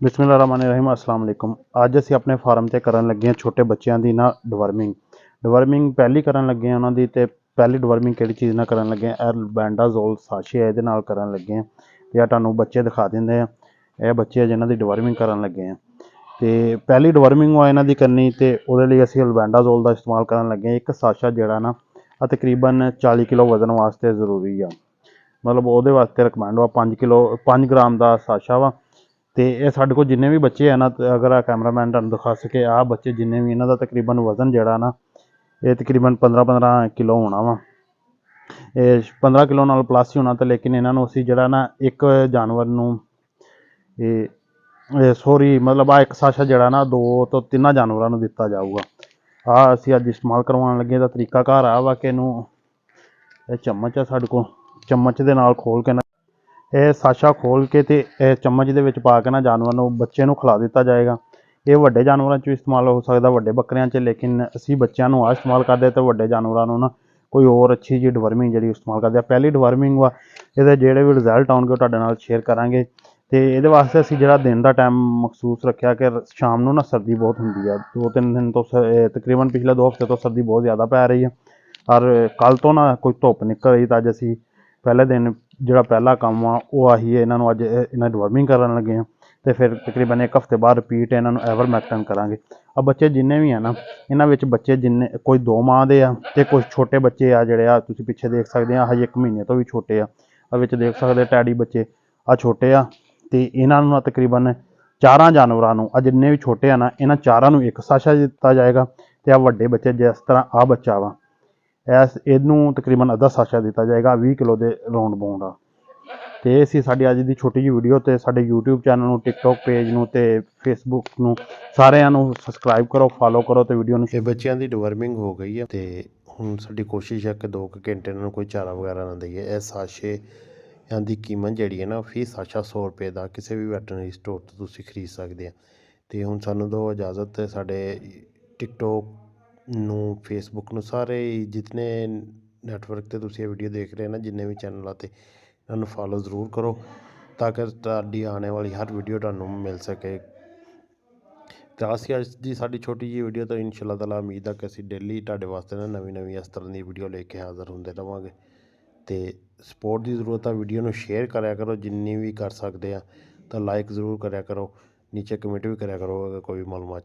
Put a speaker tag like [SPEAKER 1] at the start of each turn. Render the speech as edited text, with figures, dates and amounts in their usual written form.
[SPEAKER 1] ਬਿਸਮਿਲ੍ਲਾਹਿਰਰਹਿਮਾनिर्रहीम अस्सलाम वालेकुम। ਅੱਜ ਅਸੀਂ ਆਪਣੇ ਫਾਰਮ ਤੇ ਕਰਨ ਲੱਗੇ ਹਾਂ ਛੋਟੇ ਬੱਚਿਆਂ ਦੀ ਨਾ ਡਵਰਮਿੰਗ ਪਹਿਲੀ ਕਰਨ ਲੱਗੇ ਹਾਂ ਉਹਨਾਂ ਦੀ। ਤੇ ਪਹਿਲੀ ਡਵਰਮਿੰਗ ਕਿਹੜੀ ਚੀਜ਼ ਨਾਲ ਕਰਨ ਲੱਗੇ ਹਾਂ? ਐਲਬੈਂਡਾਜ਼ੋਲ ਸਾਸ਼ੇ ਇਹਦੇ ਨਾਲ ਕਰਨ ਲੱਗੇ ਹਾਂ। ਤੇ ਆ ਤੁਹਾਨੂੰ ਬੱਚੇ ਦਿਖਾ ਦਿੰਦੇ ਆ, ਇਹ ਬੱਚੇ ਆ ਜਿਨ੍ਹਾਂ ਦੀ ਡਵਰਮਿੰਗ ਕਰਨ ਲੱਗੇ ਹਾਂ। ਤੇ ਪਹਿਲੀ ਡਵਰਮਿੰਗ ਆ ਇਹਨਾਂ ਦੀ ਕਰਨੀ, ਤੇ ਉਹਦੇ ਲਈ ਅਸੀਂ ਐਲਬੈਂਡਾਜ਼ੋਲ ਦਾ ਇਸਤੇਮਾਲ ਕਰਨ ਲੱਗੇ ਹਾਂ। ਇੱਕ ਸਾਸ਼ਾ ਜਿਹੜਾ ਨਾ ਤਕਰੀਬਨ 40 ਕਿਲੋ ਵਜ਼ਨ ਵਾਸਤੇ ਜ਼ਰੂਰੀ ਆ, ਮਤਲਬ ਉਹਦੇ ਵਾਸਤੇ ਰਿਕਮੈਂਡ ਵਾ 5 ਗ੍ਰਾਮ ਦਾ ਸਾਸ਼ਾ ਵਾ। ਤੇ ਇਹ ਸਾਡੇ ਕੋਲ ਜਿੰਨੇ ਵੀ ਬੱਚੇ ਆ ਨਾ, ਅਗਰ ਆ ਕੈਮਰਾਮੈਨ ਤੁਹਾਨੂੰ ਦਿਖਾ ਸਕੇ, ਆਹ ਬੱਚੇ ਜਿੰਨੇ ਵੀ ਇਹਨਾਂ ਦਾ ਤਕਰੀਬਨ ਵਜ਼ਨ ਜਿਹੜਾ ਨਾ ਇਹ ਤਕਰੀਬਨ 15 ਕਿਲੋ ਹੋਣਾ ਵਾ। ਇਹ 15 ਕਿਲੋ ਨਾਲ ਪਲੱਸ ਹੀ ਹੋਣਾ। ਤੇ ਲੇਕਿਨ ਇਹਨਾਂ ਨੂੰ ਅਸੀਂ ਜਿਹੜਾ ਨਾ ਇੱਕ ਜਾਨਵਰ ਨੂੰ ਸੋਰੀ ਮਤਲਬ ਇੱਕ ਸਾਸ਼ਾ ਜਿਹੜਾ ਨਾ 2 ਤੋਂ 3 ਜਾਨਵਰਾਂ ਨੂੰ ਦਿੱਤਾ ਜਾਊਗਾ। ਆਹ ਅਸੀਂ ਅੱਜ ਇਸਤੇਮਾਲ ਕਰਵਾਉਣ ਲੱਗੇ। ਦਾ ਤਰੀਕਾ ਘਰ ਆ ਵਾ ਕਿ ਇਹਨੂੰ ਇਹ ਚਮਚ ਆ ਸਾਡੇ ਕੋਲ, ਚਮਚ ਦੇ ਨਾਲ ਖੋਲ ਕੇ ਨਾ ਇਹ ਸਾਸ਼ਾ ਖੋਲ ਕੇ ਤੇ ਇਹ ਚਮਚ ਦੇ ਵਿੱਚ ਪਾ ਕੇ ਨਾ ਜਾਨਵਰ ਨੂੰ ਬੱਚੇ ਨੂੰ ਖਿਲਾ ਦਿੱਤਾ ਜਾਏਗਾ। ਇਹ ਵੱਡੇ ਜਾਨਵਰਾਂ 'ਚ ਵੀ ਇਸਤੇਮਾਲ ਹੋ ਸਕਦਾ, ਵੱਡੇ ਬੱਕਰਿਆਂ 'ਚ, ਲੇਕਿਨ ਅਸੀਂ ਬੱਚਿਆਂ ਨੂੰ ਆ ਇਸਤੇਮਾਲ ਕਰਦੇ ਤੇ ਵੱਡੇ ਜਾਨਵਰਾਂ ਨੂੰ ਨਾ ਕੋਈ ਹੋਰ ਅੱਛੀ ਜਿਹੀ ਡਵਰਮਿੰਗ ਜਿਹੜੀ ਇਸਤੇਮਾਲ ਕਰਦੇ ਆ। ਪਹਿਲੀ ਡਵਰਮਿੰਗ ਵਾ, ਇਹਦੇ ਜਿਹੜੇ ਵੀ ਰਿਜ਼ਲਟ ਆਉਣਗੇ ਉਹ ਤੁਹਾਡੇ ਨਾਲ ਸ਼ੇਅਰ ਕਰਾਂਗੇ। ਤੇ ਇਹਦੇ ਵਾਸਤੇ ਅਸੀਂ ਜਿਹੜਾ ਦਿਨ ਦਾ ਟਾਈਮ ਮਖਸੂਸ ਰੱਖਿਆ ਕਿ ਸ਼ਾਮ ਨੂੰ ਨਾ ਸਰਦੀ ਬਹੁਤ ਹੁੰਦੀ ਆ, 2-3 ਦਿਨ ਤੋਂ ਤਕਰੀਬਨ ਪਿਛਲੇ 2 ਹਫ਼ਤੇ ਤੋਂ ਸਰਦੀ ਬਹੁਤ ਜ਼ਿਆਦਾ ਪੈ ਰਹੀ ਆ। ਔਰ ਕੱਲ੍ਹ ਤੋਂ ਨਾ ਕੋਈ ਧੁੱਪ ਨਿਕਲ ਰਹੀ, ਤਾਂ ਅੱਜ ਅਸੀਂ ਪਹਿਲੇ ਦਿਨ ਜਿਹੜਾ ਪਹਿਲਾ ਕੰਮ ਆ ਉਹ ਆਹੀ ਹੈ, ਇਹਨਾਂ ਨੂੰ ਅੱਜ ਇਹਨਾਂ ਡਵਰਮਿੰਗ ਕਰਨ ਲੱਗੇ ਹਾਂ। ਤੇ ਫਿਰ ਤਕਰੀਬਨ 1 ਹਫ਼ਤੇ ਬਾਅਦ ਰਿਪੀਟ ਇਹਨਾਂ ਨੂੰ ਐਵਰਮੈਕਟਨ ਕਰਾਂਗੇ। ਆ ਬੱਚੇ ਜਿੰਨੇ ਵੀ ਆ ਨਾ, ਇਹਨਾਂ ਵਿੱਚ ਬੱਚੇ ਜਿੰਨੇ ਕੋਈ 2 ਮਾਹ ਦੇ ਆ ਤੇ ਕੁਝ ਛੋਟੇ ਬੱਚੇ ਆ ਜਿਹੜੇ ਆ ਤੁਸੀਂ ਪਿੱਛੇ ਦੇਖ ਸਕਦੇ ਆ, ਹਜੇ 1 ਮਹੀਨੇ ਤੋਂ ਵੀ ਛੋਟੇ ਆ। ਆ ਵਿੱਚ ਦੇਖ ਸਕਦੇ ਟੈਡੀ ਬੱਚੇ ਆ ਛੋਟੇ ਆ। ਤੇ ਇਹਨਾਂ ਨੂੰ ਤਕਰੀਬਨ 4 ਜਾਨਵਰਾਂ ਨੂੰ, ਆ ਜਿੰਨੇ ਵੀ ਛੋਟੇ ਆ ਨਾ, ਇਹਨਾਂ 4 ਨੂੰ ਇੱਕ ਸਾਸ਼ਾ ਦਿੱਤਾ ਜਾਏਗਾ। ਤੇ ਆ ਵੱਡੇ ਬੱਚੇ ਜਿਸ ਤਰ੍ਹਾਂ ਆ ਬੱਚਾ ਵਾ, ਇਹਨੂੰ ਤਕਰੀਬਨ ਅੱਧਾ ਸਾਸ਼ਾ ਦਿੱਤਾ ਜਾਏਗਾ। 20 ਕਿਲੋ ਦੇ ਰਾਉਂਡ ਬਾਉਂਡ ਆ। ਤੇ ਇਹ ਸੀ ਸਾਡੀ ਅੱਜ ਦੀ ਛੋਟੀ ਜਿਹੀ ਵੀਡੀਓ। ਤੇ ਸਾਡੇ YouTube ਚੈਨਲ ਨੂੰ, TikTok ਪੇਜ ਨੂੰ ਤੇ Facebook ਨੂੰ ਸਾਰਿਆਂ ਨੂੰ ਸਬਸਕ੍ਰਾਈਬ ਕਰੋ, ਫਾਲੋ ਕਰੋ ਤੇ ਵੀਡੀਓ ਨੂੰ।
[SPEAKER 2] ਇਹ ਬੱਚਿਆਂ ਦੀ ਡਿਵਰਮਿੰਗ ਹੋ ਗਈ ਹੈ ਤੇ ਹੁਣ ਸਾਡੀ ਕੋਸ਼ਿਸ਼ ਹੈ ਕਿ 2 ਘੰਟੇ ਇਹਨਾਂ ਨੂੰ ਕੋਈ ਚਾਰਾ ਵਗੈਰਾ ਨਾ ਦਈਏ। ਇਹ ਸਾਸ਼ੇ ਦੀ ਕੀਮਤ ਜਿਹੜੀ ਹੈ ਨਾ, ਫੀ ਸਾਸ਼ਾ 100 ਰੁਪਏ ਦਾ ਕਿਸੇ ਵੀ ਵੈਟਰਨਰੀ ਸਟੋਰ ਤੋਂ ਤੁਸੀਂ ਖਰੀਦ ਸਕਦੇ ਆ। ਤੇ ਹੁਣ ਸਾਨੂੰ ਦਿਓ ਇਜਾਜ਼ਤ। ਸਾਡੇ TikTok ਨੂੰ, Facebook ਨੂੰ, ਸਾਰੇ ਜਿਤਨੇ ਨੈਟਵਰਕ 'ਤੇ ਤੁਸੀਂ ਇਹ ਵੀਡੀਓ ਦੇਖ ਰਹੇ ਨਾ, ਜਿੰਨੇ ਵੀ ਚੈਨਲਾਂ 'ਤੇ, ਇਹਨਾਂ ਨੂੰ ਫਾਲੋ ਜ਼ਰੂਰ ਕਰੋ ਤਾਂ ਕਿ ਤੁਹਾਡੀ ਆਉਣ ਵਾਲੀ ਹਰ ਵੀਡੀਓ ਤੁਹਾਨੂੰ ਮਿਲ ਸਕੇ। ਤਾਂ ਅਸੀਂ ਅੱਜ ਦੀ ਸਾਡੀ ਛੋਟੀ ਜਿਹੀ ਵੀਡੀਓ ਤੋਂ ਇਨਸ਼ਾ ਅੱਲਾਹ ਤਾਲਾ ਉਮੀਦ ਆ ਕਿ ਅਸੀਂ ਡੇਲੀ ਤੁਹਾਡੇ ਵਾਸਤੇ ਨਾ ਨਵੀਂ ਇਸ ਤਰ੍ਹਾਂ ਦੀ ਵੀਡੀਓ ਲੈ ਕੇ ਹਾਜ਼ਰ ਹੁੰਦੇ ਰਹਾਂਗੇ। ਤੇ ਸਪੋਰਟ ਦੀ ਜ਼ਰੂਰਤ ਆ, ਵੀਡੀਓ ਨੂੰ ਸ਼ੇਅਰ ਕਰਿਆ ਕਰੋ ਜਿੰਨੀ ਵੀ ਕਰ ਸਕਦੇ ਆ, ਤਾਂ ਲਾਈਕ ਜ਼ਰੂਰ ਕਰਿਆ ਕਰੋ, ਨੀਚੇ ਕਮੈਂਟ ਵੀ ਕਰਿਆ ਕਰੋ ਅਗਰ ਕੋਈ ਮਾਲੂਮਾਤ